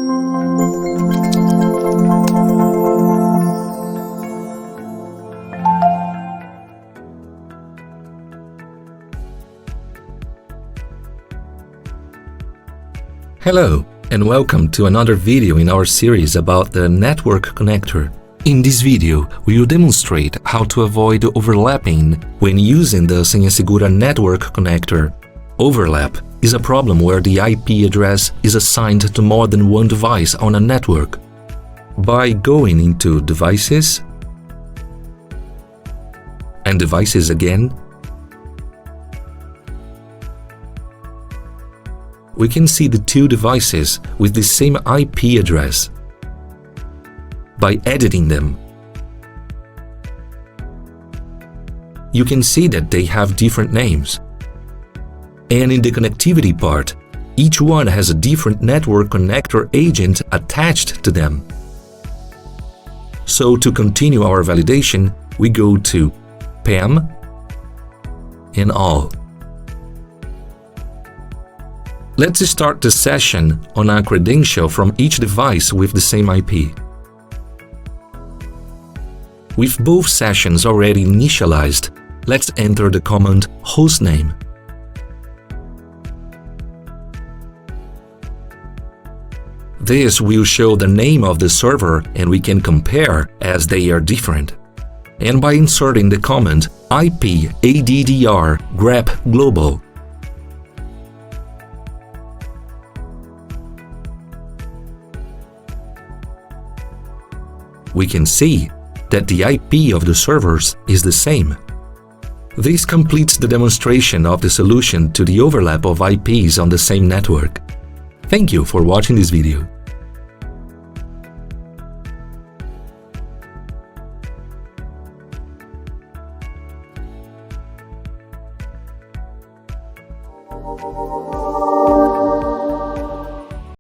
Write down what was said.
Hello, and welcome to another video in our series about the network connector. In this video, we will demonstrate how to avoid overlapping when using the senhasegura network connector. Overlap is a problem where the IP address is assigned to more than one device on a network. By going into Devices and Devices again, we can see the two devices with the same IP address. By editing them, you can see that they have different names. And in the connectivity part, each one has a different network connector agent attached to them. So to continue our validation, we go to PAM and All. Let's start the session on a credential from each device with the same IP. With both sessions already initialized, let's enter the command hostname. This will show the name of the server and we can compare as they are different. And by inserting the command IP-addr grep global, we can see that the IP of the servers is the same. This completes the demonstration of the solution to the overlap of IPs on the same network. Thank you for watching this video.